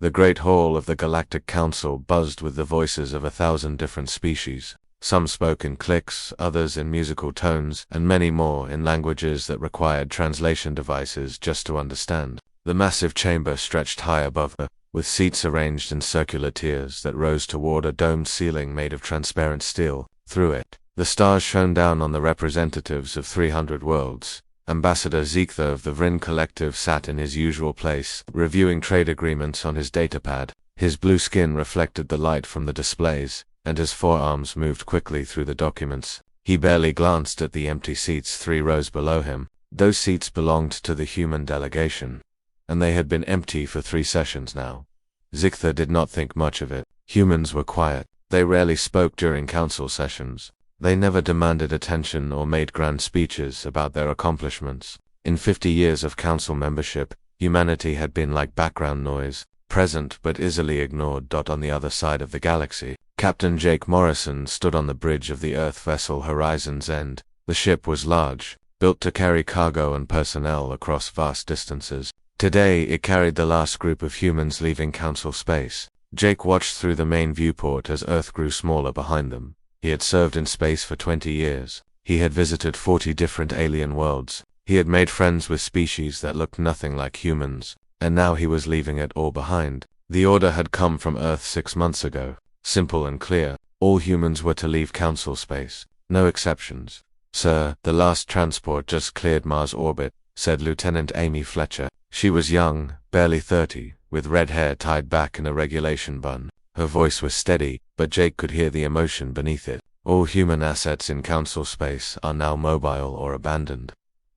The great hall of the Galactic Council buzzed with the voices of 1,000 different species. Some spoke in clicks, others in musical tones, and many more in languages that required translation devices just to understand. The massive chamber stretched high above her, with seats arranged in circular tiers that rose toward a domed ceiling made of transparent steel. Through it, the stars shone down on the representatives of 300 worlds. Ambassador Zektha of the Vrin Collective sat in his usual place, reviewing trade agreements on his datapad. His blue skin reflected the light from the displays, and his forearms moved quickly through the documents. He barely glanced at the empty seats 3 rows below him. Those seats belonged to the human delegation, and they had been empty for 3 sessions now. Zektha did not think much of it. Humans were quiet. They rarely spoke during council sessions. They never demanded attention or made grand speeches about their accomplishments. In 50 years of council membership, humanity had been like background noise, present but easily ignored. On the other side of the galaxy, Captain Jake Morrison stood on the bridge of the Earth vessel Horizon's End. The ship was large, built to carry cargo and personnel across vast distances. Today it carried the last group of humans leaving council space. Jake watched through the main viewport as Earth grew smaller behind them. He had served in space for 20 years. He had visited 40 different alien worlds. He had made friends with species that looked nothing like humans. And now he was leaving it all behind. The order had come from Earth 6 months ago. Simple and clear. All humans were to leave council space. No exceptions. "Sir, the last transport just cleared Mars orbit," said Lieutenant Amy Fletcher. She was young, barely 30, with red hair tied back in a regulation bun. Her voice was steady, but Jake could hear the emotion beneath it. "All human assets in council space are now mobile or abandoned."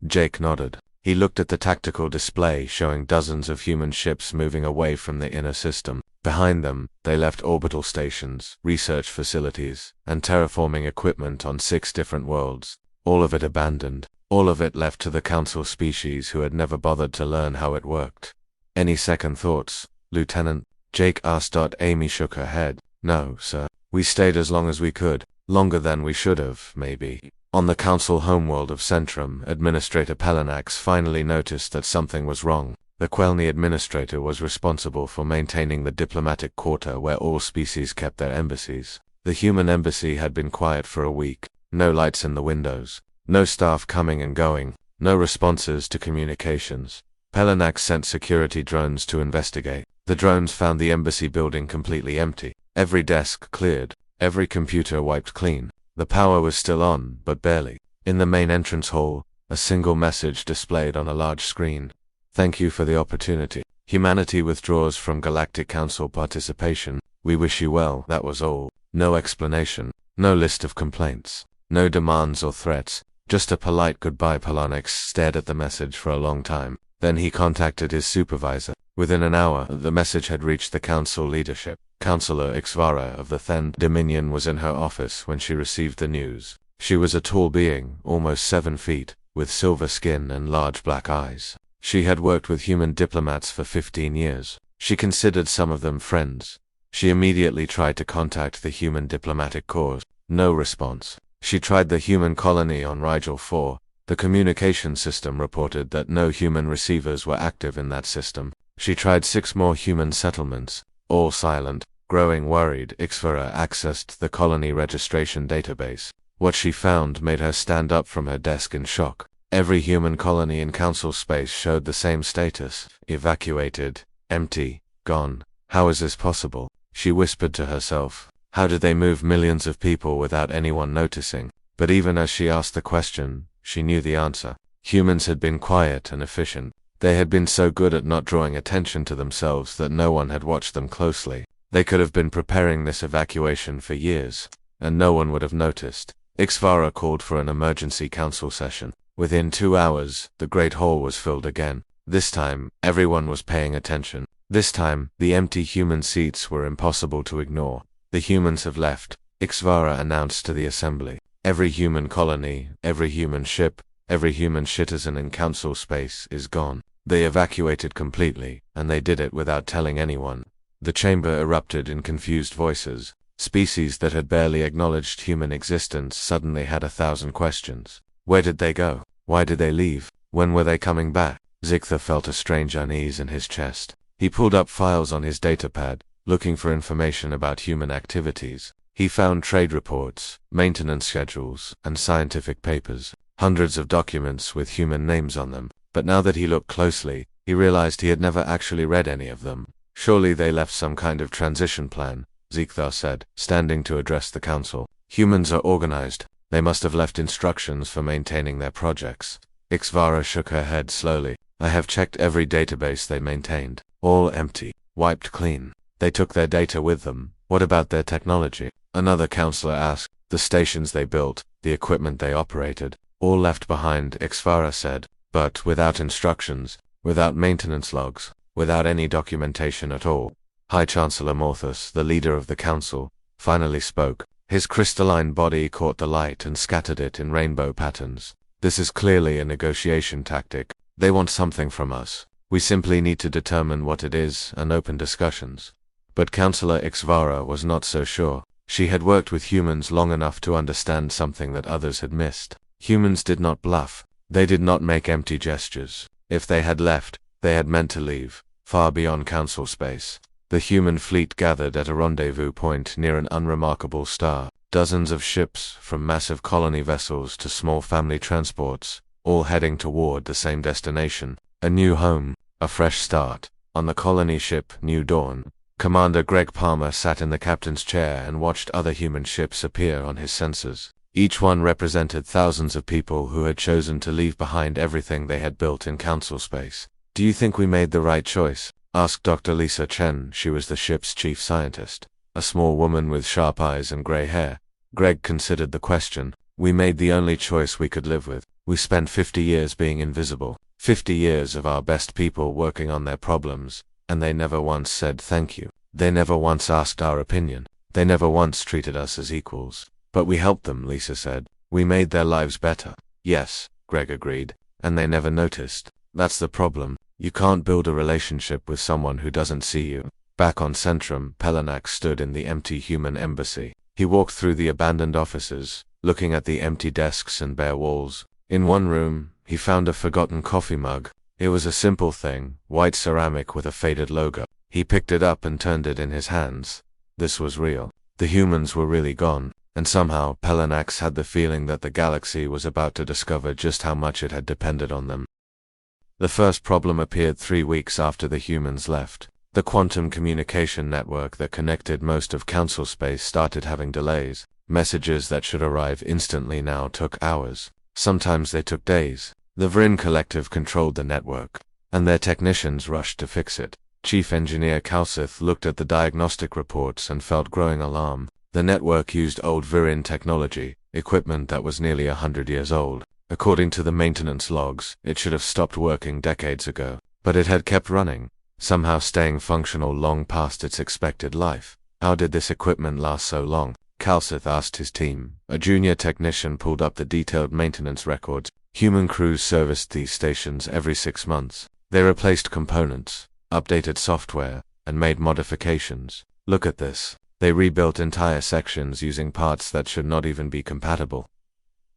Jake nodded. He looked at the tactical display showing dozens of human ships moving away from the inner system. Behind them, they left orbital stations, research facilities, and terraforming equipment on 6 different worlds. All of it abandoned. All of it left to the council species who had never bothered to learn how it worked. "Any second thoughts, Lieutenant?" Jake asked. Amy shook her head. "No, sir. We stayed as long as we could. Longer than we should have, maybe." On the council homeworld of Centrum, Administrator Pelanax finally noticed that something was wrong. The Quelni administrator was responsible for maintaining the diplomatic quarter where all species kept their embassies. The human embassy had been quiet for a week. No lights in the windows. No staff coming and going. No responses to communications. Pelanax sent security drones to investigate. The drones found the embassy building completely empty. Every desk cleared. Every computer wiped clean. The power was still on, but barely. In the main entrance hall, a single message displayed on a large screen. "Thank you for the opportunity. Humanity withdraws from Galactic Council participation. We wish you well." That was all. No explanation. No list of complaints. No demands or threats. Just a polite goodbye. Pelanax stared at the message for a long time. Then he contacted his supervisor. Within an hour, the message had reached the council leadership. Councillor Ixvara of the Thend Dominion was in her office when she received the news. She was a tall being, almost 7 feet, with silver skin and large black eyes. She had worked with human diplomats for 15 years. She considered some of them friends. She immediately tried to contact the human diplomatic corps. No response. She tried the human colony on Rigel 4. The communication system reported that no human receivers were active in that system. She tried 6 more human settlements, all silent. Growing worried, Ixvara accessed the colony registration database. What she found made her stand up from her desk in shock. Every human colony in council space showed the same status: evacuated, empty, gone. How is this possible? She whispered to herself. How did they move millions of people without anyone noticing? But even as she asked the question, she knew the answer. Humans had been quiet and efficient. They had been so good at not drawing attention to themselves that no one had watched them closely. They could have been preparing this evacuation for years, and no one would have noticed. Ixvara called for an emergency council session. Within 2 hours, the great hall was filled again. This time, everyone was paying attention. This time, the empty human seats were impossible to ignore. "The humans have left," Ixvara announced to the assembly. "Every human colony, every human ship, every human citizen in council space is gone. They evacuated completely, and they did it without telling anyone." The chamber erupted in confused voices. Species that had barely acknowledged human existence suddenly had 1,000 questions. Where did they go? Why did they leave? When were they coming back? Zektha felt a strange unease in his chest. He pulled up files on his datapad, looking for information about human activities. He found trade reports, maintenance schedules, and scientific papers, hundreds of documents with human names on them. But now that he looked closely, he realized he had never actually read any of them. Surely they left some kind of transition plan, Zekthar said, standing to address the council. Humans are organized. They must have left instructions for maintaining their projects. Ixvara shook her head slowly. I have checked every database they maintained. All empty. Wiped clean. They took their data with them. What about their technology? Another counselor asked. The stations they built, the equipment they operated, all left behind, Ixvara said. But without instructions, without maintenance logs, without any documentation at all. High Chancellor Morthus, the leader of the council, finally spoke. His crystalline body caught the light and scattered it in rainbow patterns. This is clearly a negotiation tactic. They want something from us. We simply need to determine what it is and open discussions. But Councillor Ixvara was not so sure. She had worked with humans long enough to understand something that others had missed. Humans did not bluff. They did not make empty gestures. If they had left, they had meant to leave, far beyond council space. The human fleet gathered at a rendezvous point near an unremarkable star. Dozens of ships, from massive colony vessels to small family transports, all heading toward the same destination. A new home, a fresh start. On the colony ship New Dawn, Commander Greg Palmer sat in the captain's chair and watched other human ships appear on his sensors. Each one represented thousands of people who had chosen to leave behind everything they had built in council space. Do you think we made the right choice? Asked Dr. Lisa Chen. She was the ship's chief scientist, a small woman with sharp eyes and gray hair. Greg considered the question. We made the only choice we could live with. We spent 50 years being invisible, 50 years of our best people working on their problems, and they never once said thank you. They never once asked our opinion. They never once treated us as equals. But we helped them, Lisa said. We made their lives better. Yes, Greg agreed. And they never noticed. That's the problem. You can't build a relationship with someone who doesn't see you. Back on Centrum, Pelenax stood in the empty human embassy. He walked through the abandoned offices, looking at the empty desks and bare walls. In one room, he found a forgotten coffee mug. It was a simple thing, white ceramic with a faded logo. He picked it up and turned it in his hands. This was real. The humans were really gone. And somehow, Pelenax had the feeling that the galaxy was about to discover just how much it had depended on them. The first problem appeared 3 weeks after the humans left. The quantum communication network that connected most of council space started having delays. Messages that should arrive instantly now took hours. Sometimes they took days. The Vrin Collective controlled the network, and their technicians rushed to fix it. Chief Engineer Kalsith looked at the diagnostic reports and felt growing alarm. The network used old Virin technology, equipment that was nearly 100 years old. According to the maintenance logs, it should have stopped working decades ago. But it had kept running, somehow staying functional long past its expected life. How did this equipment last so long? Kalsith asked his team. A junior technician pulled up the detailed maintenance records. Human crews serviced these stations every 6 months. They replaced components, updated software, and made modifications. Look at this. They rebuilt entire sections using parts that should not even be compatible.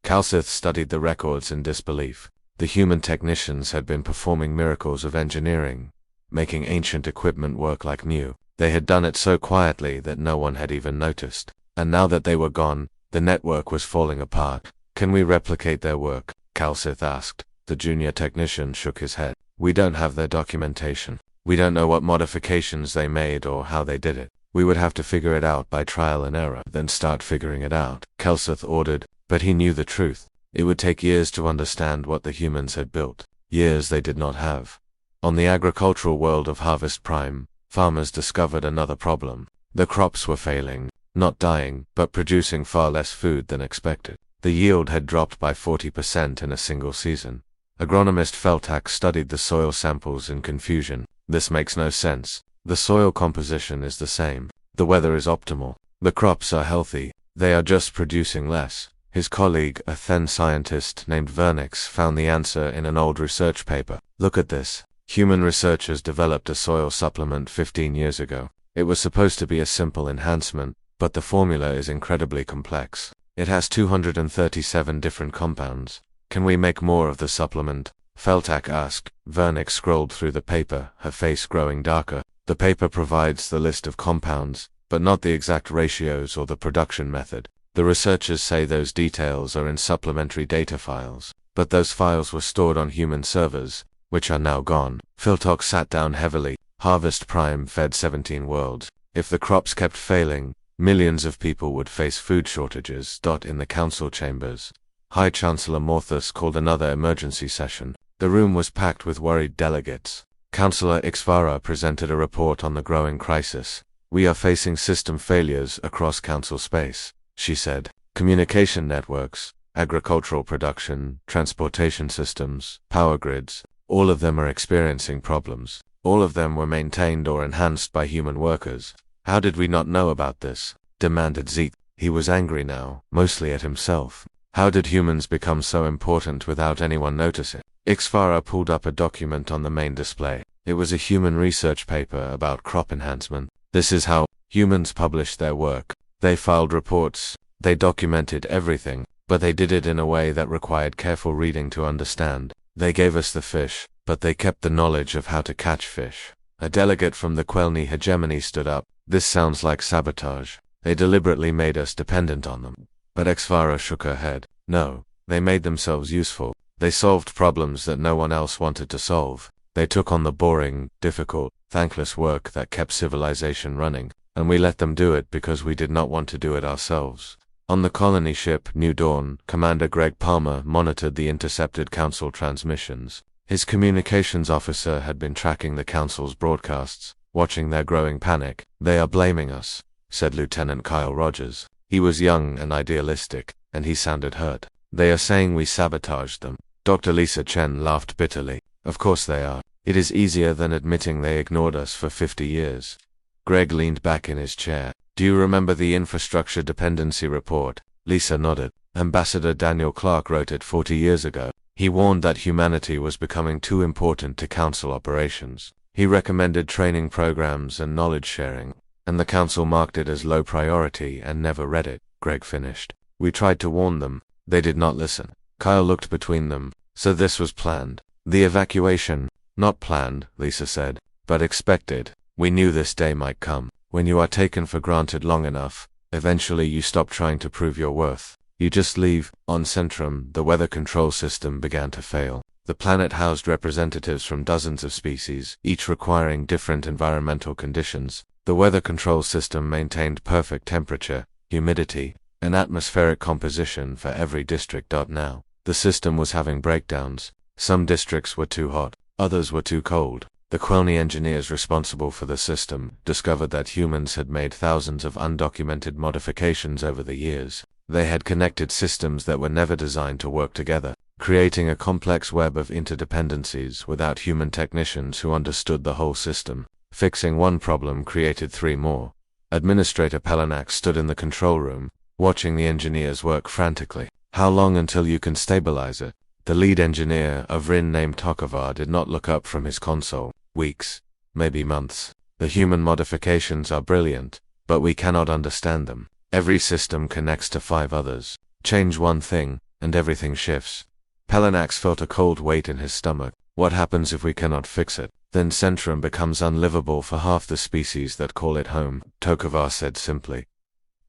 Kalsith studied the records in disbelief. The human technicians had been performing miracles of engineering, making ancient equipment work like new. They had done it so quietly that no one had even noticed. And now that they were gone, the network was falling apart. Can we replicate their work? Kalsith asked. The junior technician shook his head. We don't have their documentation. We don't know what modifications they made or how they did it. We would have to figure it out by trial and error, then start figuring it out, Kalsith ordered, but he knew the truth. It would take years to understand what the humans had built, years they did not have. On the agricultural world of Harvest Prime, farmers discovered another problem. The crops were failing, not dying, but producing far less food than expected. The yield had dropped by 40% in a single season. Agronomist Feltak studied the soil samples in confusion. This makes no sense. The soil composition is the same. The weather is optimal. The crops are healthy. They are just producing less. His colleague, a Then scientist named Vernix, found the answer in an old research paper. Look at this. Human researchers developed a soil supplement 15 years ago. It was supposed to be a simple enhancement, but the formula is incredibly complex. It has 237 different compounds. Can we make more of the supplement? Feltak asked. Vernick scrolled through the paper, her face growing darker. The paper provides the list of compounds, but not the exact ratios or the production method. The researchers say those details are in supplementary data files, but those files were stored on human servers, which are now gone. Philtok sat down heavily. Harvest Prime fed 17 worlds. If the crops kept failing, millions of people would face food shortages. In the council chambers, High Chancellor Morthus called another emergency session. The room was packed with worried delegates. Councillor Ixvara presented a report on the growing crisis. We are facing system failures across council space, she said. Communication networks, agricultural production, transportation systems, power grids, all of them are experiencing problems. All of them were maintained or enhanced by human workers. How did we not know about this? Demanded Zeke. He was angry now, mostly at himself. How did humans become so important without anyone noticing? Ixvara pulled up a document on the main display. It was a human research paper about crop enhancement. This is how humans published their work. They filed reports, they documented everything, but they did it in a way that required careful reading to understand. They gave us the fish, but they kept the knowledge of how to catch fish. A delegate from the Quelni hegemony stood up. This sounds like sabotage. They deliberately made us dependent on them. But Ixvara shook her head. No, they made themselves useful. They solved problems that no one else wanted to solve. They took on the boring, difficult, thankless work that kept civilization running, and we let them do it because we did not want to do it ourselves. On the colony ship New Dawn, Commander Greg Palmer monitored the intercepted council transmissions. His communications officer had been tracking the council's broadcasts, watching their growing panic. They are blaming us, said Lieutenant Kyle Rogers. He was young and idealistic, and he sounded hurt. They are saying we sabotaged them. Dr. Lisa Chen laughed bitterly. Of course they are. It is easier than admitting they ignored us for 50 years. Greg leaned back in his chair. Do you remember the infrastructure dependency report? Lisa nodded. Ambassador Daniel Clark wrote it 40 years ago. He warned that humanity was becoming too important to council operations. He recommended training programs and knowledge sharing, and the council marked it as low priority and never read it. Greg finished. We tried to warn them. They did not listen. Kyle looked between them. So this was planned. The evacuation, not planned, Lisa said, but expected. We knew this day might come. When you are taken for granted long enough, eventually you stop trying to prove your worth. You just leave. On Centrum, the weather control system began to fail. The planet housed representatives from dozens of species, each requiring different environmental conditions. The weather control system maintained perfect temperature, humidity, and atmospheric composition for every district. Now, the system was having breakdowns. Some districts were too hot, others were too cold. The Quelni engineers responsible for the system discovered that humans had made thousands of undocumented modifications over the years. They had connected systems that were never designed to work together, creating a complex web of interdependencies without human technicians who understood the whole system. Fixing one problem created three more. Administrator Pelenac stood in the control room, watching the engineers work frantically. How long until you can stabilize it? The lead engineer, a Vrin named Tokovar, did not look up from his console. Weeks, maybe months. The human modifications are brilliant, but we cannot understand them. Every system connects to 5 others. Change one thing, and everything shifts. Pelenax felt a cold weight in his stomach. What happens if we cannot fix it? Then Centrum becomes unlivable for half the species that call it home, Tokovar said simply.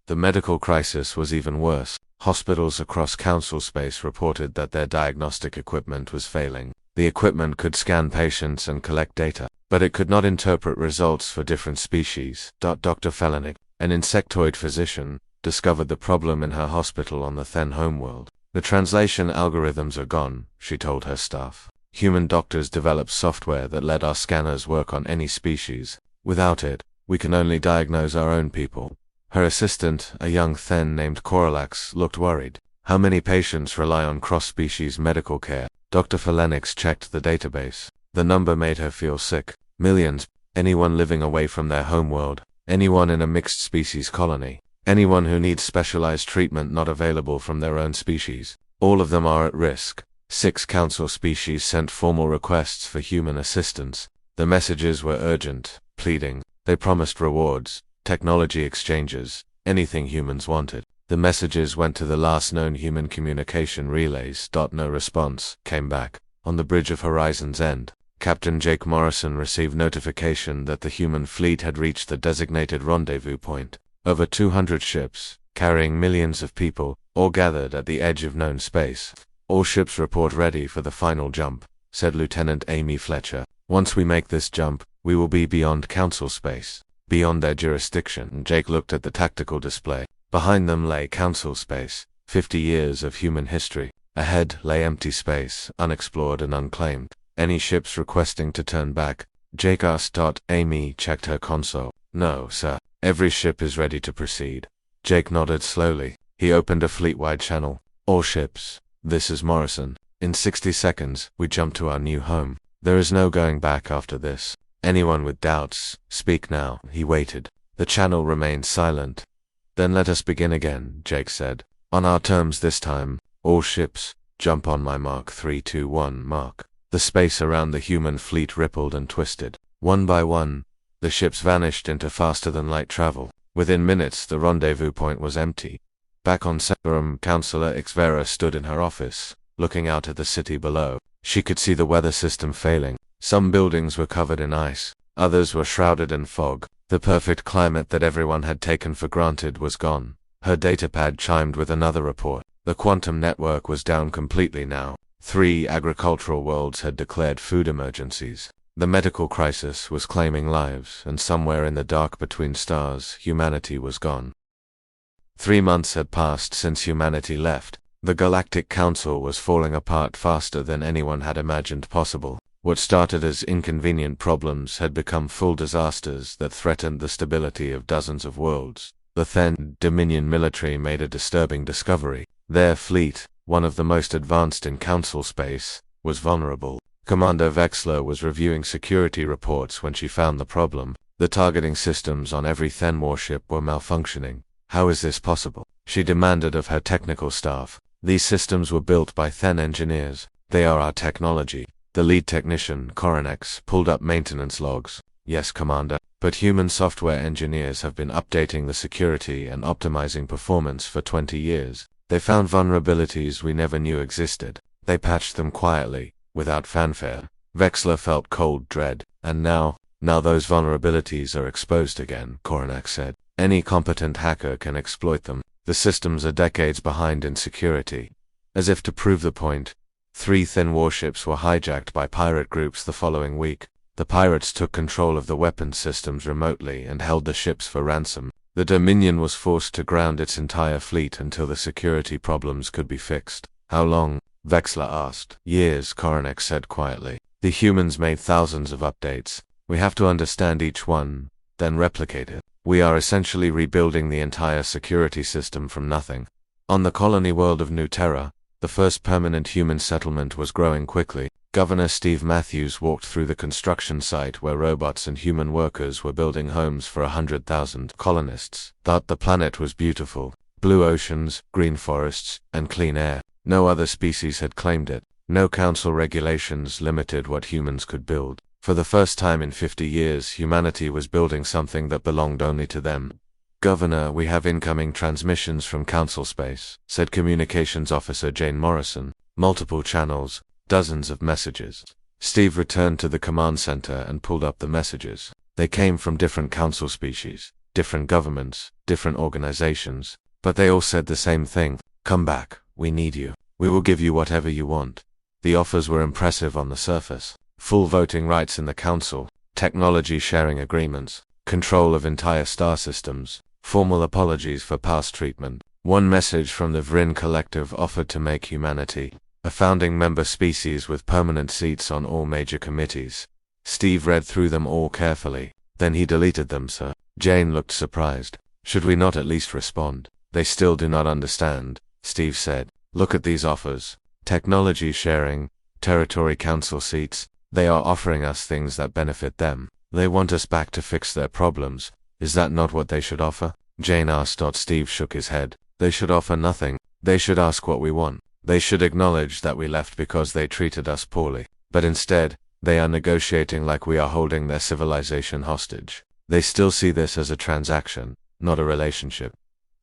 The medical crisis was even worse. Hospitals across council space reported that their diagnostic equipment was failing. The equipment could scan patients and collect data, but it could not interpret results for different species. Dr. Felenik, an insectoid physician, discovered the problem in her hospital on the Then homeworld. The translation algorithms are gone, she told her staff. Human doctors developed software that let our scanners work on any species. Without it, we can only diagnose our own people. Her assistant, a young Then named Coralax, looked worried. How many patients rely on cross-species medical care? Dr. Felenix checked the database. The number made her feel sick. Millions. Anyone living away from their homeworld. Anyone in a mixed species colony. Anyone who needs specialized treatment not available from their own species. All of them are at risk. 6 council species sent formal requests for human assistance. The messages were urgent, pleading. They promised rewards, technology exchanges, anything humans wanted. The messages went to the last known human communication relays. No response came back. On the bridge of Horizon's End, Captain Jake Morrison received notification that the human fleet had reached the designated rendezvous point. Over 200 ships, carrying millions of people, all gathered at the edge of known space. "All ships report ready for the final jump," said Lieutenant Amy Fletcher. "Once we make this jump, we will be beyond Council space, beyond their jurisdiction." Jake looked at the tactical display. Behind them lay Council space, 50 years of human history. Ahead lay empty space, unexplored and unclaimed. "Any ships requesting to turn back?" Jake asked. Amy checked her console. "No, sir. Every ship is ready to proceed." Jake nodded slowly. He opened a fleet-wide channel. "All ships, this is Morrison. In 60 seconds, we jump to our new home. There is no going back after this. Anyone with doubts, speak now." He waited. The channel remained silent. "Then let us begin again," Jake said. "On our terms this time. All ships, jump on my mark. 3, 2, 1, mark." The space around the human fleet rippled and twisted. One by one, the ships vanished into faster-than-light travel. Within minutes, the rendezvous point was empty. Back on Serum, Councillor Ixvera stood in her office, looking out at the city below. She could see the weather system failing. Some buildings were covered in ice, others were shrouded in fog. The perfect climate that everyone had taken for granted was gone. Her datapad chimed with another report. The quantum network was down completely now. 3 agricultural worlds had declared food emergencies. The medical crisis was claiming lives, and somewhere in the dark between stars, humanity was gone. 3 months had passed since humanity left. The Galactic Council was falling apart faster than anyone had imagined possible. What started as inconvenient problems had become full disasters that threatened the stability of dozens of worlds. The then Dominion military made a disturbing discovery. Their fleet, one of the most advanced in Council space, was vulnerable. Commander Vexler was reviewing security reports when she found the problem. The targeting systems on every Then warship were malfunctioning. "How is this possible?" she demanded of her technical staff. "These systems were built by Then engineers. They are our technology." The lead technician, Coronex, pulled up maintenance logs. "Yes, Commander, but human software engineers have been updating the security and optimizing performance for 20 years. They found vulnerabilities we never knew existed. They patched them quietly, without fanfare." Vexler felt cold dread. "And now those vulnerabilities are exposed again," Coronex said. "Any competent hacker can exploit them. The systems are decades behind in security." As if to prove the point, 3 Then warships were hijacked by pirate groups the following week. The pirates took control of the weapons systems remotely and held the ships for ransom. The Dominion was forced to ground its entire fleet until the security problems could be fixed. "How long?" Vexler asked. "Years," Coronex said quietly. "The humans made thousands of updates. We have to understand each one, then replicate it. We are essentially rebuilding the entire security system from nothing." On the colony world of New Terra, the first permanent human settlement was growing quickly. Governor Steve Matthews walked through the construction site where robots and human workers were building homes for 100,000 colonists. Thought the planet was beautiful. Blue oceans, green forests, and clean air. No other species had claimed it. No council regulations limited what humans could build. For the first time in 50 years, humanity was building something that belonged only to them. "Governor, we have incoming transmissions from Council space," said Communications Officer Jane Morrison. "Multiple channels, dozens of messages." Steve returned to the command center and pulled up the messages. They came from different Council species, different governments, different organizations, but they all said the same thing: "Come back, we need you. We will give you whatever you want." The offers were impressive on the surface. Full voting rights in the Council, technology sharing agreements, control of entire star systems, formal apologies for past treatment. One message from the Vrin Collective offered to make humanity a founding member species with permanent seats on all major committees. Steve read through them all carefully. "Then he deleted them, sir." Jane looked surprised. "Should we not at least respond?" "They still do not understand," Steve said. "Look at these offers. Technology sharing, territory council seats. They are offering us things that benefit them. They want us back to fix their problems. Is that not what they should offer?" Jane asked. Steve shook his head. "They should offer nothing. They should ask what we want. They should acknowledge that we left because they treated us poorly. But instead, they are negotiating like we are holding their civilization hostage. They still see this as a transaction, not a relationship."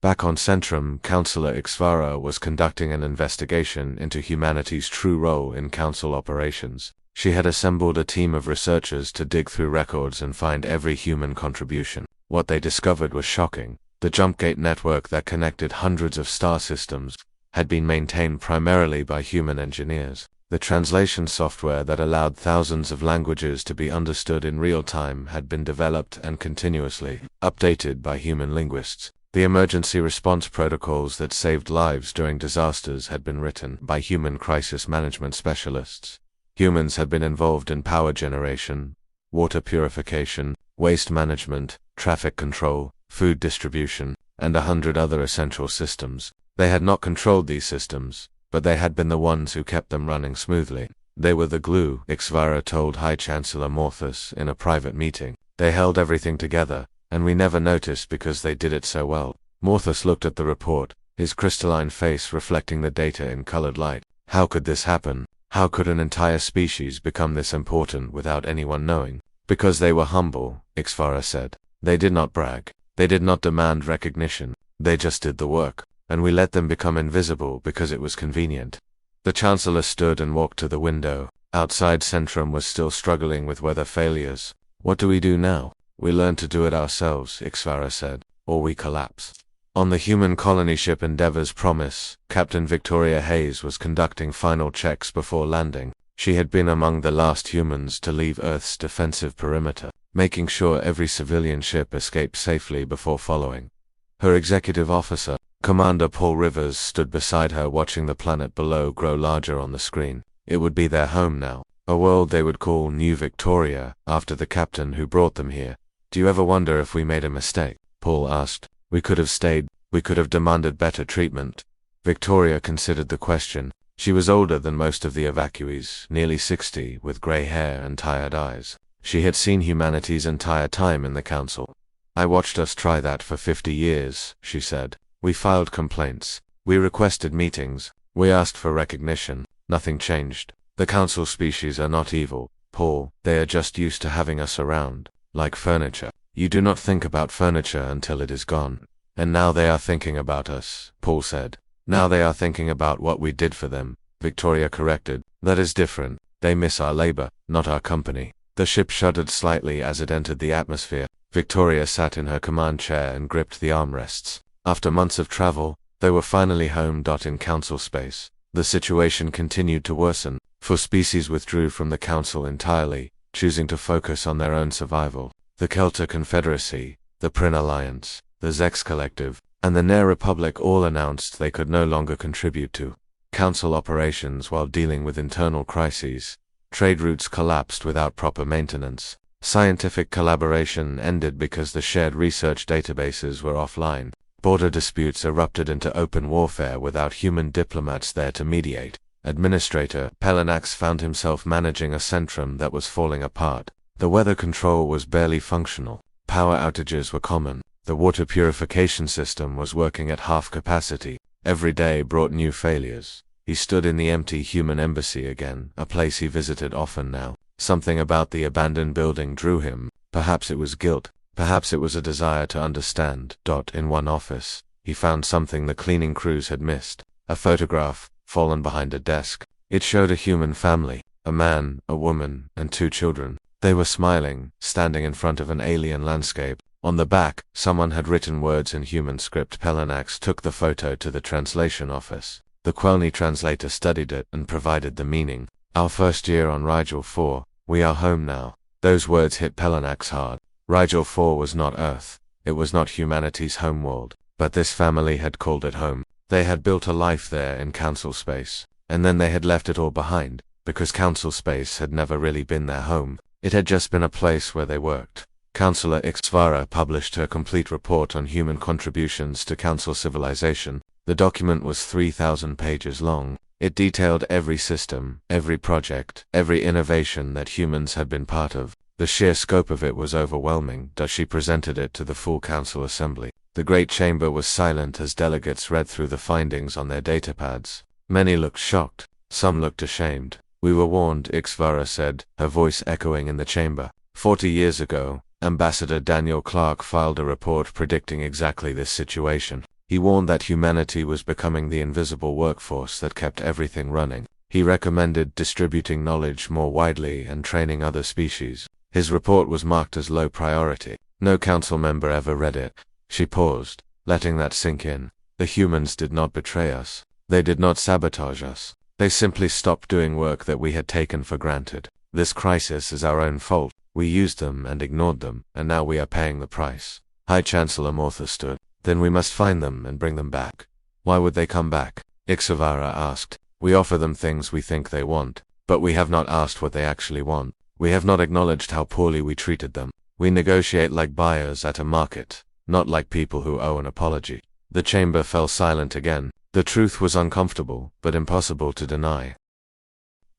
Back on Centrum, Councillor Ixvara was conducting an investigation into humanity's true role in Council operations. She had assembled a team of researchers to dig through records and find every human contribution. What they discovered was shocking. The Jumpgate network that connected hundreds of star systems had been maintained primarily by human engineers. The translation software that allowed thousands of languages to be understood in real time had been developed and continuously updated by human linguists. The emergency response protocols that saved lives during disasters had been written by human crisis management specialists. Humans had been involved in power generation, water purification, waste management, traffic control, food distribution, and 100 other essential systems. They had not controlled these systems, but they had been the ones who kept them running smoothly. They were the glue, Ixvara told High Chancellor Morthus in a private meeting. They held everything together, and we never noticed because they did it so well. Morthus looked at the report, his crystalline face reflecting the data in colored light. How could this happen? How could an entire species become this important without anyone knowing? Because they were humble, Ixvara said. They did not brag. They did not demand recognition. They just did the work, and we let them become invisible because it was convenient. The Chancellor stood and walked to the window. Outside Centrum was still struggling with weather failures. What do we do now? We learn to do it ourselves, Ixvara said, or we collapse. On the human colony ship Endeavour's Promise, Captain Victoria Hayes was conducting final checks before landing. She had been among the last humans to leave Earth's defensive perimeter, making sure every civilian ship escaped safely before following. Her executive officer, Commander Paul Rivers, stood beside her watching the planet below grow larger on the screen. It would be their home now, a world they would call New Victoria, after the captain who brought them here. Do you ever wonder if we made a mistake? Paul asked. We could have stayed. We could have demanded better treatment. Victoria considered the question. She was older than most of the evacuees, nearly 60, with grey hair and tired eyes. She had seen humanity's entire time in the Council. I watched us try that for 50 years, she said. We filed complaints. We requested meetings. We asked for recognition. Nothing changed. The Council species are not evil, Paul. They are just used to having us around. Like furniture. You do not think about furniture until it is gone. And now they are thinking about us, Paul said. Now they are thinking about what we did for them, Victoria corrected. That is different. They miss our labor, not our company. The ship shuddered slightly as it entered the atmosphere. Victoria sat in her command chair and gripped the armrests. After months of travel, they were finally home. In Council space. The situation continued to worsen, for species withdrew from the Council entirely, choosing to focus on their own survival. The Kelter Confederacy, the Prin Alliance, the Zex Collective, and the Nair Republic all announced they could no longer contribute to Council operations while dealing with internal crises. Trade routes collapsed without proper maintenance. Scientific collaboration ended because the shared research databases were offline. Border disputes erupted into open warfare without human diplomats there to mediate. Administrator Pelanax found himself managing a Centrum that was falling apart. The weather control was barely functional. Power outages were common. The water purification system was working at half capacity. Every day brought new failures. He stood in the empty human embassy again, a place he visited often now. Something about the abandoned building drew him. Perhaps it was guilt. Perhaps it was a desire to understand. In one office, he found something the cleaning crews had missed. A photograph, fallen behind a desk. It showed a human family, a man, a woman, and 2 children. They were smiling, standing in front of an alien landscape. On the back, someone had written words in human script. Pelanax took the photo to the translation office. The Quelni translator studied it and provided the meaning. Our first year on Rigel 4, we are home now. Those words hit Pelanax hard. Rigel 4 was not Earth. It was not humanity's homeworld. But this family had called it home. They had built a life there in Council space. And then they had left it all behind, because Council space had never really been their home. It had just been a place where they worked. Councillor Ixvara published her complete report on human contributions to Council civilization. The document was 3,000 pages long. It detailed every system, every project, every innovation that humans had been part of. The sheer scope of it was overwhelming. She presented it to the full Council assembly. The great chamber was silent as delegates read through the findings on their datapads. Many looked shocked. Some looked ashamed. We were warned, Ixvara said, her voice echoing in the chamber. 40 years ago, Ambassador Daniel Clark filed a report predicting exactly this situation. He warned that humanity was becoming the invisible workforce that kept everything running. He recommended distributing knowledge more widely and training other species. His report was marked as low priority. No council member ever read it. She paused, letting that sink in. The humans did not betray us. They did not sabotage us. They simply stopped doing work that we had taken for granted. This crisis is our own fault. We used them and ignored them, and now we are paying the price. High Chancellor Mortha stood. Then we must find them and bring them back. Why would they come back? Ixavara asked. We offer them things we think they want, but we have not asked what they actually want. We have not acknowledged how poorly we treated them. We negotiate like buyers at a market, not like people who owe an apology. The chamber fell silent again. The truth was uncomfortable, but impossible to deny.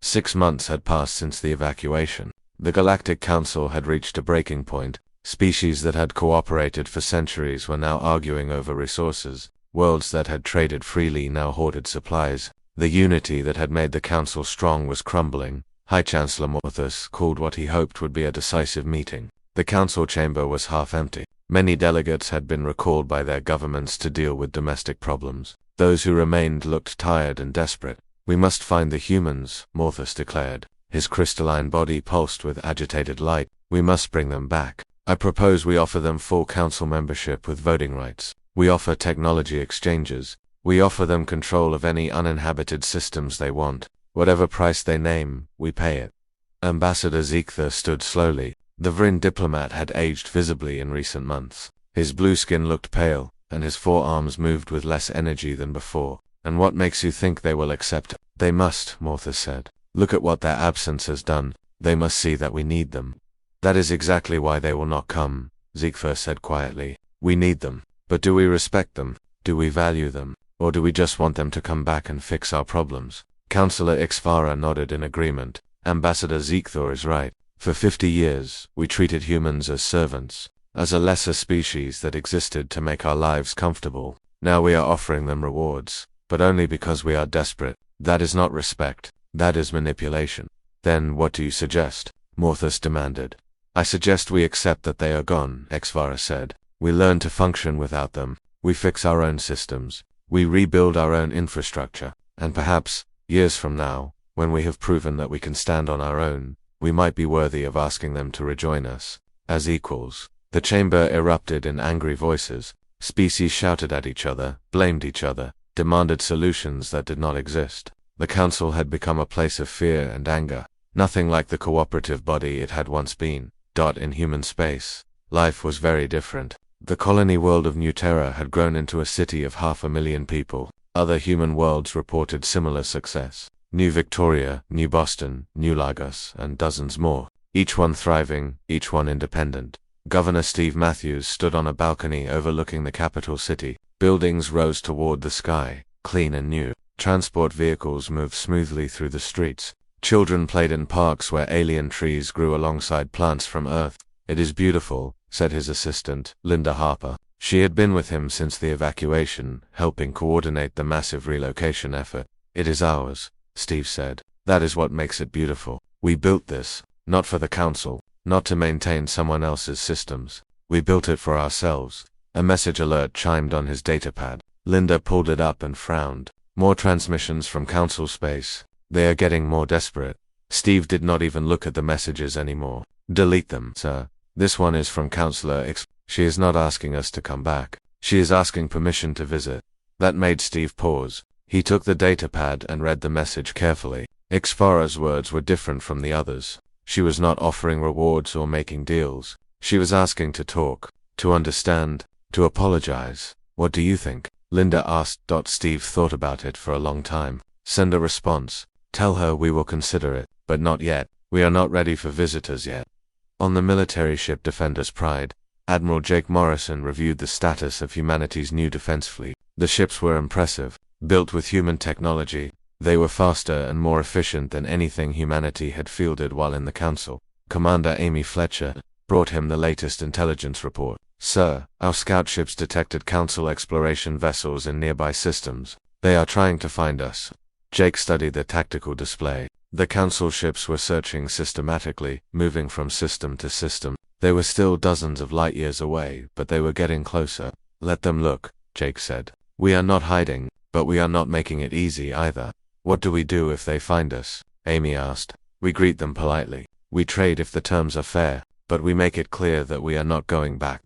6 months had passed since the evacuation. The Galactic Council had reached a breaking point. Species that had cooperated for centuries were now arguing over resources. Worlds that had traded freely now hoarded supplies. The unity that had made the Council strong was crumbling. High Chancellor Morthus called what he hoped would be a decisive meeting. The Council chamber was half empty. Many delegates had been recalled by their governments to deal with domestic problems. Those who remained looked tired and desperate. We must find the humans, Morthus declared. His crystalline body pulsed with agitated light. We must bring them back. I propose we offer them full council membership with voting rights. We offer technology exchanges. We offer them control of any uninhabited systems they want. Whatever price they name, we pay it. Ambassador Zeektha stood slowly. The Vryn diplomat had aged visibly in recent months. His blue skin looked pale, and his forearms moved with less energy than before. And what makes you think they will accept? They must, Morthus said. Look at what their absence has done. They must see that we need them. That is exactly why they will not come, Zeektha said quietly. We need them. But do we respect them? Do we value them? Or do we just want them to come back and fix our problems? Councillor Ixvara nodded in agreement. Ambassador Zeektha is right. For 50 years, we treated humans as servants, as a lesser species that existed to make our lives comfortable. Now we are offering them rewards, but only because we are desperate. That is not respect. That is manipulation. Then what do you suggest? Morthus demanded. I suggest we accept that they are gone, Ixvara said. We learn to function without them. We fix our own systems. We rebuild our own infrastructure. And perhaps, years from now, when we have proven that we can stand on our own, we might be worthy of asking them to rejoin us, as equals. The chamber erupted in angry voices. Species shouted at each other, blamed each other, demanded solutions that did not exist. The council had become a place of fear and anger, nothing like the cooperative body it had once been. In human space, life was very different. The colony world of New Terra had grown into a city of 500,000 people. Other human worlds reported similar success. New Victoria, New Boston, New Lagos, and dozens more. Each one thriving, each one independent. Governor Steve Matthews stood on a balcony overlooking the capital city. Buildings rose toward the sky, clean and new. Transport vehicles moved smoothly through the streets. Children played in parks where alien trees grew alongside plants from Earth. It is beautiful, said his assistant, Linda Harper. She had been with him since the evacuation, helping coordinate the massive relocation effort. It is ours, Steve said. That is what makes it beautiful. We built this, not for the council, not to maintain someone else's systems. We built it for ourselves. A message alert chimed on his datapad. Linda pulled it up and frowned. More transmissions from council space. They are getting more desperate. Steve did not even look at the messages anymore. Delete them, sir. This one is from Councillor X. She is not asking us to come back. She is asking permission to visit. That made Steve pause. He took the datapad and read the message carefully. Ixvara's words were different from the others. She was not offering rewards or making deals. She was asking to talk, to understand, to apologize. What do you think? Linda asked. Steve thought about it for a long time. Send a response. Tell her we will consider it, but not yet. We are not ready for visitors yet. On the military ship Defender's Pride, Admiral Jake Morrison reviewed the status of humanity's new defense fleet. The ships were impressive. Built with human technology, they were faster and more efficient than anything humanity had fielded while in the council. Commander Amy Fletcher brought him the latest intelligence report. Sir, our scout ships detected council exploration vessels in nearby systems. They are trying to find us. Jake studied the tactical display. The council ships were searching systematically, moving from system to system. They were still dozens of light years away, but they were getting closer. Let them look, Jake said. We are not hiding, but we are not making it easy either. What do we do if they find us? Amy asked. We greet them politely. We trade if the terms are fair, but we make it clear that we are not going back.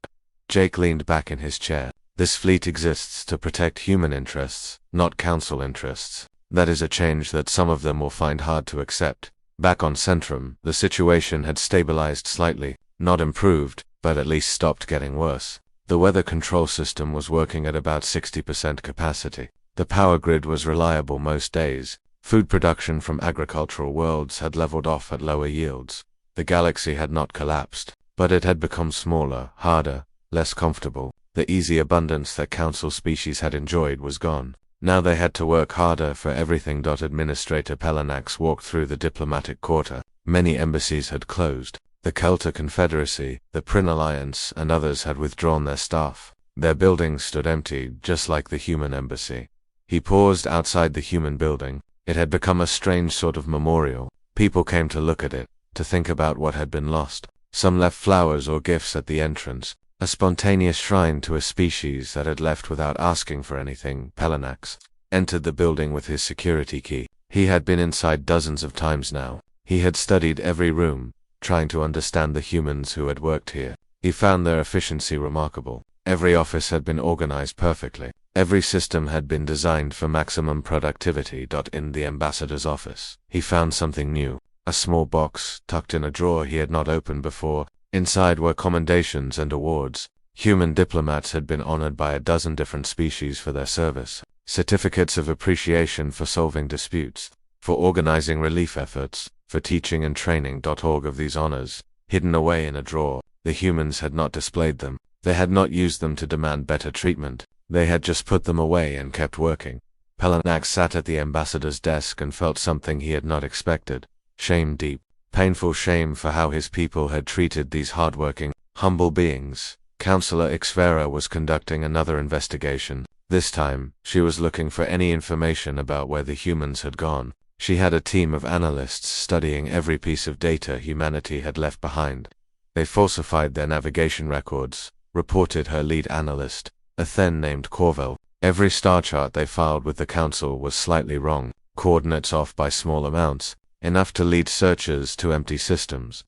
Jake leaned back in his chair. This fleet exists to protect human interests, not council interests. That is a change that some of them will find hard to accept. Back on Centrum, the situation had stabilized slightly, not improved, but at least stopped getting worse. The weather control system was working at about 60% capacity. The power grid was reliable most days. Food production from agricultural worlds had leveled off at lower yields. The galaxy had not collapsed, but it had become smaller, harder, less comfortable. The easy abundance that council species had enjoyed was gone. Now they had to work harder for everything. Administrator Pelanax walked through the diplomatic quarter. Many embassies had closed. The Kelta Confederacy, the Prin Alliance, and others had withdrawn their staff. Their buildings stood empty, just like the human embassy. He paused outside the human building. It had become a strange sort of memorial. People came to look at it, to think about what had been lost. Some left flowers or gifts at the entrance. A spontaneous shrine to a species that had left without asking for anything. Pelanax entered the building with his security key. He had been inside dozens of times now. He had studied every room, trying to understand the humans who had worked here. He found their efficiency remarkable. Every office had been organized perfectly. Every system had been designed for maximum productivity. In the ambassador's office, he found something new. A small box, tucked in a drawer he had not opened before. Inside were commendations and awards. Human diplomats had been honored by a dozen different species for their service. Certificates of appreciation for solving disputes, for organizing relief efforts, for teaching and training. All of these honors, hidden away in a drawer. The humans had not displayed them. They had not used them to demand better treatment. They had just put them away and kept working. Pelanax sat at the ambassador's desk and felt something he had not expected. Shame, deep, painful shame for how his people had treated these hardworking, humble beings. Counselor Ixvera was conducting another investigation. This time, she was looking for any information about where the humans had gone. She had a team of analysts studying every piece of data humanity had left behind. They falsified their navigation records, reported her lead analyst, a Then named Corvel. Every star chart they filed with the council was slightly wrong, coordinates off by small amounts, enough to lead searchers to empty systems.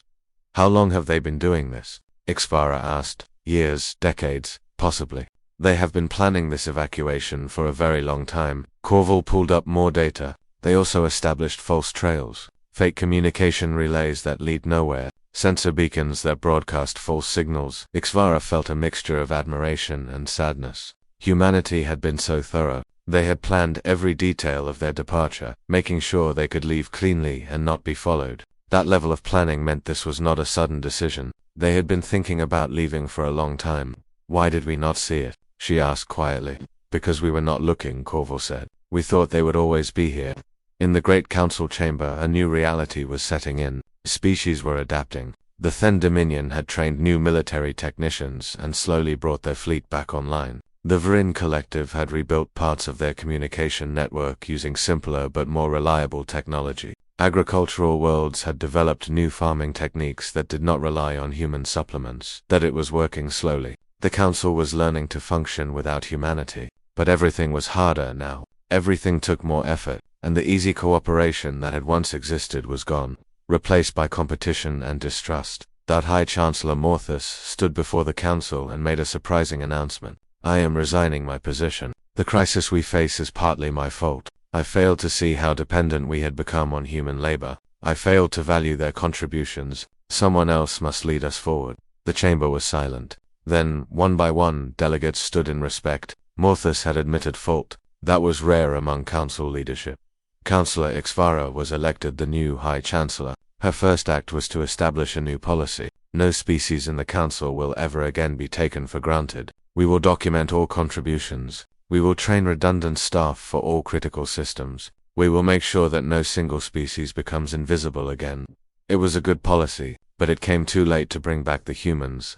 How long have they been doing this? Ixvara asked. Years, decades, possibly. They have been planning this evacuation for a very long time. Corvel pulled up more data. They also established false trails, fake communication relays that lead nowhere, sensor beacons that broadcast false signals. Ixvara felt a mixture of admiration and sadness. Humanity had been so thorough. They had planned every detail of their departure, making sure they could leave cleanly and not be followed. That level of planning meant this was not a sudden decision. They had been thinking about leaving for a long time. Why did we not see it? She asked quietly. Because we were not looking, Corvel said. We thought they would always be here. In the Great Council chamber, a new reality was setting in. Species were adapting. The Then Dominion had trained new military technicians and slowly brought their fleet back online. The Varin Collective had rebuilt parts of their communication network using simpler but more reliable technology. Agricultural worlds had developed new farming techniques that did not rely on human supplements. That it was working slowly. The council was learning to function without humanity. But everything was harder now. Everything took more effort, and the easy cooperation that had once existed was gone, replaced by competition and distrust. That High Chancellor Morthus stood before the council and made a surprising announcement. I am resigning my position. The crisis we face is partly my fault. I failed to see how dependent we had become on human labor. I failed to value their contributions. Someone else must lead us forward. The chamber was silent. Then, one by one, delegates stood in respect. Morthus had admitted fault. That was rare among council leadership. Councillor Ixvara was elected the new High Chancellor. Her first act was to establish a new policy. No species in the council will ever again be taken for granted. We will document all contributions. We will train redundant staff for all critical systems. We will make sure that no single species becomes invisible again. It was a good policy, but it came too late to bring back the humans.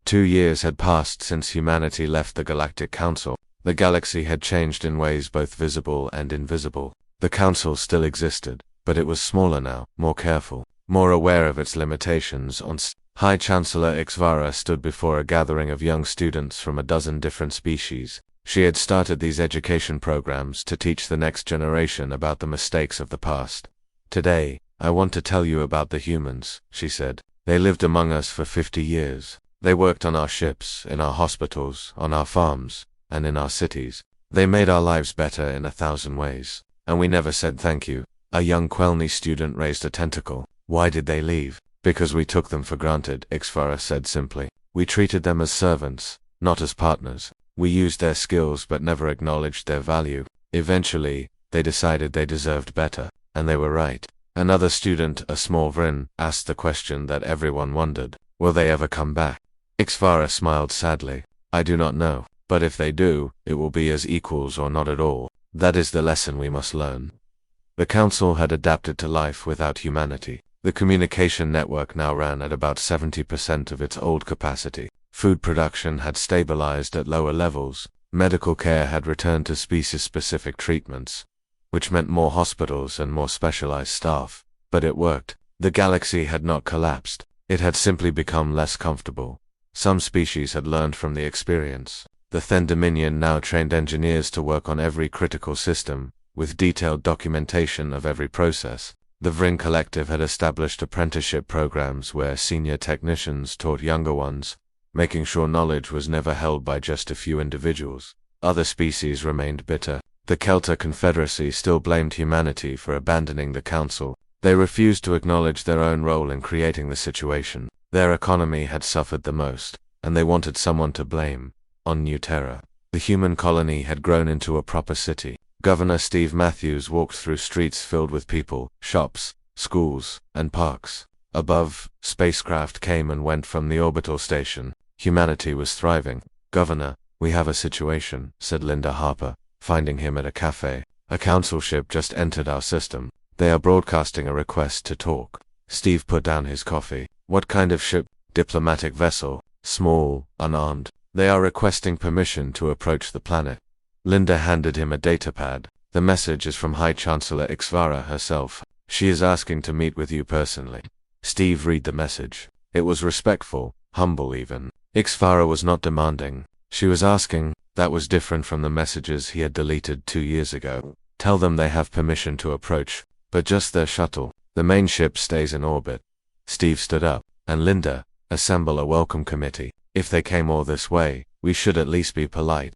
2 years had passed since humanity left the Galactic Council. The galaxy had changed in ways both visible and invisible. The council still existed, but it was smaller now, more careful, more aware of its limitations. High Chancellor Ixvara stood before a gathering of young students from a dozen different species. She had started these education programs to teach the next generation about the mistakes of the past. "Today, I want to tell you about the humans," she said. "They lived among us for 50 years. They worked on our ships, in our hospitals, on our farms, and in our cities. They made our lives better in 1,000 ways. And we never said thank you." A young Quelny student raised a tentacle. "Why did they leave?" "Because we took them for granted," HFY said simply. "We treated them as servants, not as partners. We used their skills but never acknowledged their value. Eventually, they decided they deserved better, and they were right." Another student, a small Vrin, asked the question that everyone wondered. "Will they ever come back?" HFY smiled sadly. "I do not know, but if they do, it will be as equals or not at all. That is the lesson we must learn." The council had adapted to life without humanity. The communication network now ran at about 70% of its old capacity. Food production had stabilized at lower levels. Medical care had returned to species-specific treatments, which meant more hospitals and more specialized staff. But it worked. The galaxy had not collapsed. It had simply become less comfortable. Some species had learned from the experience. The Then Dominion now trained engineers to work on every critical system, with detailed documentation of every process. The Vrin Collective had established apprenticeship programs where senior technicians taught younger ones, making sure knowledge was never held by just a few individuals. Other species remained bitter. The Kelta Confederacy still blamed humanity for abandoning the Council. They refused to acknowledge their own role in creating the situation. Their economy had suffered the most, and they wanted someone to blame. On New Terra, the human colony had grown into a proper city. Governor Steve Matthews walked through streets filled with people, shops, schools, and parks. Above, spacecraft came and went from the orbital station. Humanity was thriving. "Governor, we have a situation," said Linda Harper, finding him at a cafe. "A council ship just entered our system. They are broadcasting a request to talk." Steve put down his coffee. "What kind of ship?" "Diplomatic vessel. Small, unarmed. They are requesting permission to approach the planet." Linda handed him a datapad. "The message is from High Chancellor HFY herself. She is asking to meet with you personally." Steve read the message. It was respectful, humble even. HFY was not demanding. She was asking. That was different from the messages he had deleted 2 years ago. "Tell them they have permission to approach, but just their shuttle. The main ship stays in orbit." Steve stood up. "And Linda, assemble a welcome committee. If they came all this way, we should at least be polite."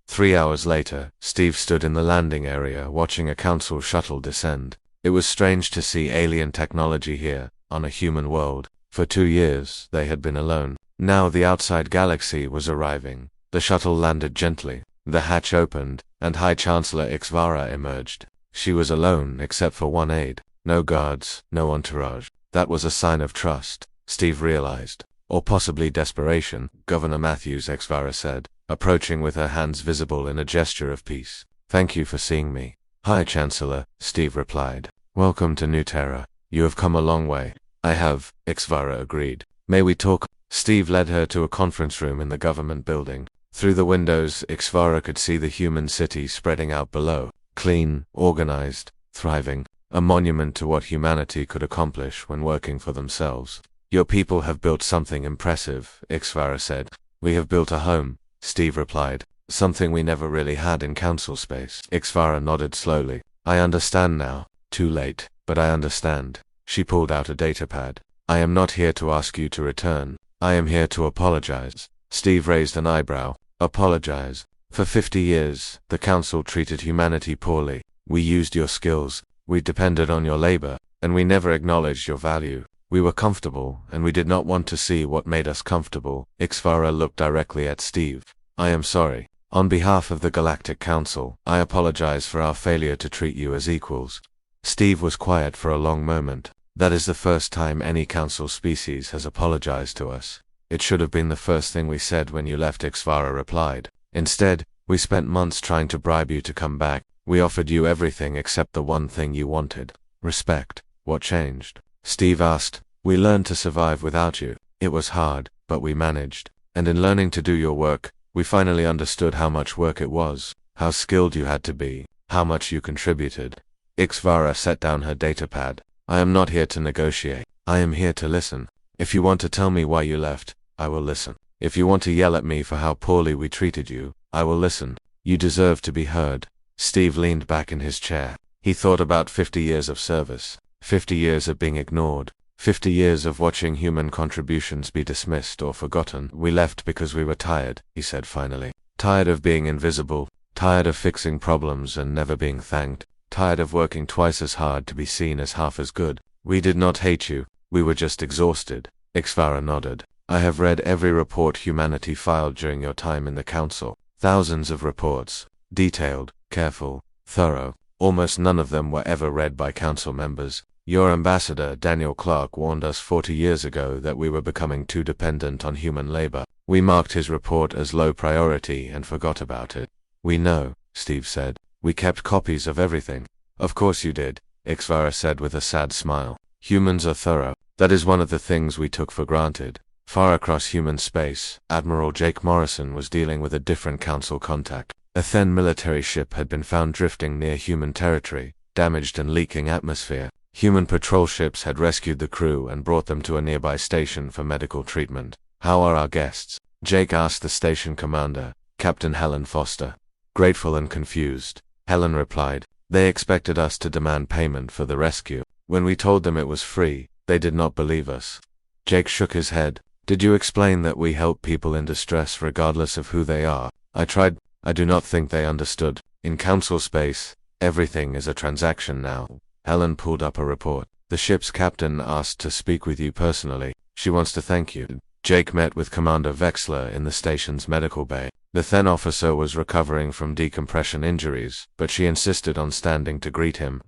3 hours later, Steve stood in the landing area watching a council shuttle descend. It was strange to see alien technology here, on a human world. For 2 years, they had been alone. Now the outside galaxy was arriving. The shuttle landed gently. The hatch opened, and High Chancellor HFY emerged. She was alone except for one aide. No guards, no entourage. That was a sign of trust, Steve realized. Or possibly desperation, Governor Matthews HFY said, approaching with her hands visible in a gesture of peace. "Thank you for seeing me." "Hi, Chancellor," Steve replied. "Welcome to New Terra. You have come a long way." "I have," HFY agreed. "May we talk?" Steve led her to a conference room in the government building. Through the windows, HFY could see the human city spreading out below. Clean, organized, thriving. A monument to what humanity could accomplish when working for themselves. "Your people have built something impressive," HFY said. "We have built a home," Steve replied. "Something we never really had in council space." HFY nodded slowly. "I understand now. Too late, but I understand." She pulled out a datapad. "I am not here to ask you to return. I am here to apologize." Steve raised an eyebrow. "Apologize?" "For 50 years, the council treated humanity poorly. We used your skills. We depended on your labor, and we never acknowledged your value. We were comfortable, and we did not want to see what made us comfortable." HFY looked directly at Steve. "I am sorry. On behalf of the Galactic Council, I apologize for our failure to treat you as equals." Steve was quiet for a long moment. "That is the first time any council species has apologized to us. It should have been the first thing we said when you left," HFY replied. "Instead, we spent months trying to bribe you to come back. We offered you everything except the one thing you wanted. Respect. What changed?" Steve asked. "We learned to survive without you. It was hard, but we managed. And in learning to do your work, we finally understood how much work it was, how skilled you had to be, how much you contributed." HFY set down her datapad. "I am not here to negotiate. I am here to listen. If you want to tell me why you left, I will listen. If you want to yell at me for how poorly we treated you, I will listen. You deserve to be heard. Steve leaned back in his chair. He thought about 50 years of service, 50 years of being ignored, 50 years of watching human contributions be dismissed or forgotten. We left because we were tired, he said finally. Tired of being invisible, tired of fixing problems and never being thanked, tired of working twice as hard to be seen as half as good. We did not hate you, we were just exhausted. HFY nodded. I have read every report humanity filed during your time in the Council. Thousands of reports. Detailed, careful, thorough. Almost none of them were ever read by Council members. Your ambassador, Daniel Clark, warned us 40 years ago that we were becoming too dependent on human labor. We marked his report as low priority and forgot about it. We know, Steve said. We kept copies of everything. Of course you did, HFY said with a sad smile. Humans are thorough. That is one of the things we took for granted. Far across human space, Admiral Jake Morrison was dealing with a different Council contact. A thin military ship had been found drifting near human territory, damaged and leaking atmosphere. Human patrol ships had rescued the crew and brought them to a nearby station for medical treatment. How are our guests? Jake asked the station commander, Captain Helen Foster. Grateful and confused, Helen replied. They expected us to demand payment for the rescue. When we told them it was free, they did not believe us. Jake shook his head. Did you explain that we help people in distress regardless of who they are? I tried. I do not think they understood. In Council space, everything is a transaction now. Helen pulled up a report. The ship's captain asked to speak with you personally. She wants to thank you. Jake met with Commander Vexler in the station's medical bay. The then officer was recovering from decompression injuries, but she insisted on standing to greet him.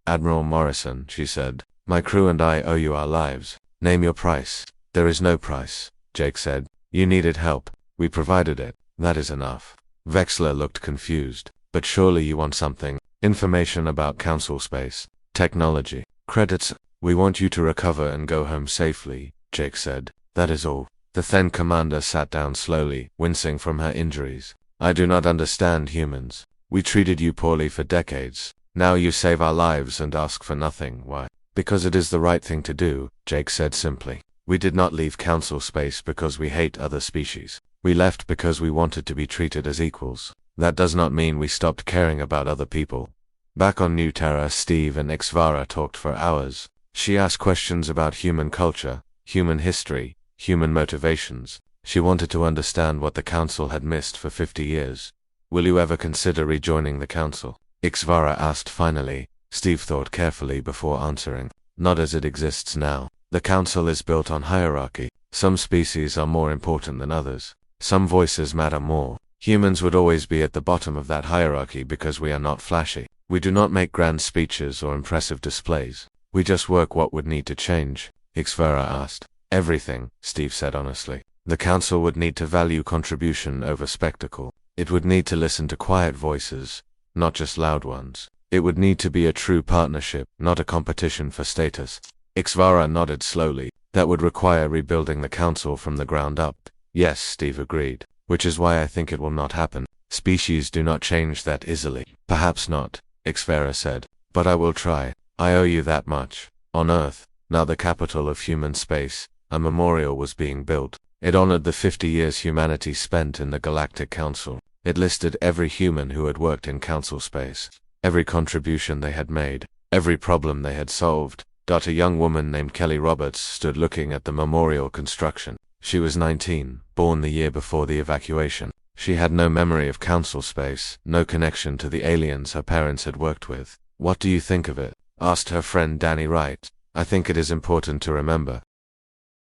Admiral Morrison, she said, my crew and I owe you our lives. Name your price. There is no price, Jake said. You needed help. We provided it. That is enough. Vexler looked confused. But surely you want something. Information about Council space. Technology. Credits. We want you to recover and go home safely, Jake said. That is all. The then commander sat down slowly, wincing from her injuries. I do not understand humans. We treated you poorly for decades. Now you save our lives and ask for nothing. Why? Because it is the right thing to do, Jake said simply. We did not leave Council space because we hate other species. We left because we wanted to be treated as equals. That does not mean we stopped caring about other people. Back on New Terra, Steve and HFY talked for hours. She asked questions about human culture, human history, human motivations. She wanted to understand what the Council had missed for 50 years. Will you ever consider rejoining the Council? HFY asked finally. Steve thought carefully before answering. Not as it exists now. The Council is built on hierarchy. Some species are more important than others. Some voices matter more. Humans would always be at the bottom of that hierarchy because we are not flashy. We do not make grand speeches or impressive displays. We just work what would need to change. HFY asked. Everything, Steve said honestly. The Council would need to value contribution over spectacle. It would need to listen to quiet voices, not just loud ones. It would need to be a true partnership, not a competition for status. HFY nodded slowly. That would require rebuilding the Council from the ground up. Yes, Steve agreed. Which is why I think it will not happen. Species do not change that easily. Perhaps not, HFY said. But I will try. I owe you that much. On Earth, now the capital of human space, a memorial was being built. It honored the 50 years humanity spent in the Galactic Council. It listed every human who had worked in Council space. Every contribution they had made. Every problem they had solved. A young woman named Kelly Roberts stood looking at the memorial construction. She was 19, born the year before the evacuation. She had no memory of Council space, no connection to the aliens her parents had worked with. What do you think of it? Asked her friend Danny Wright. I think it is important to remember,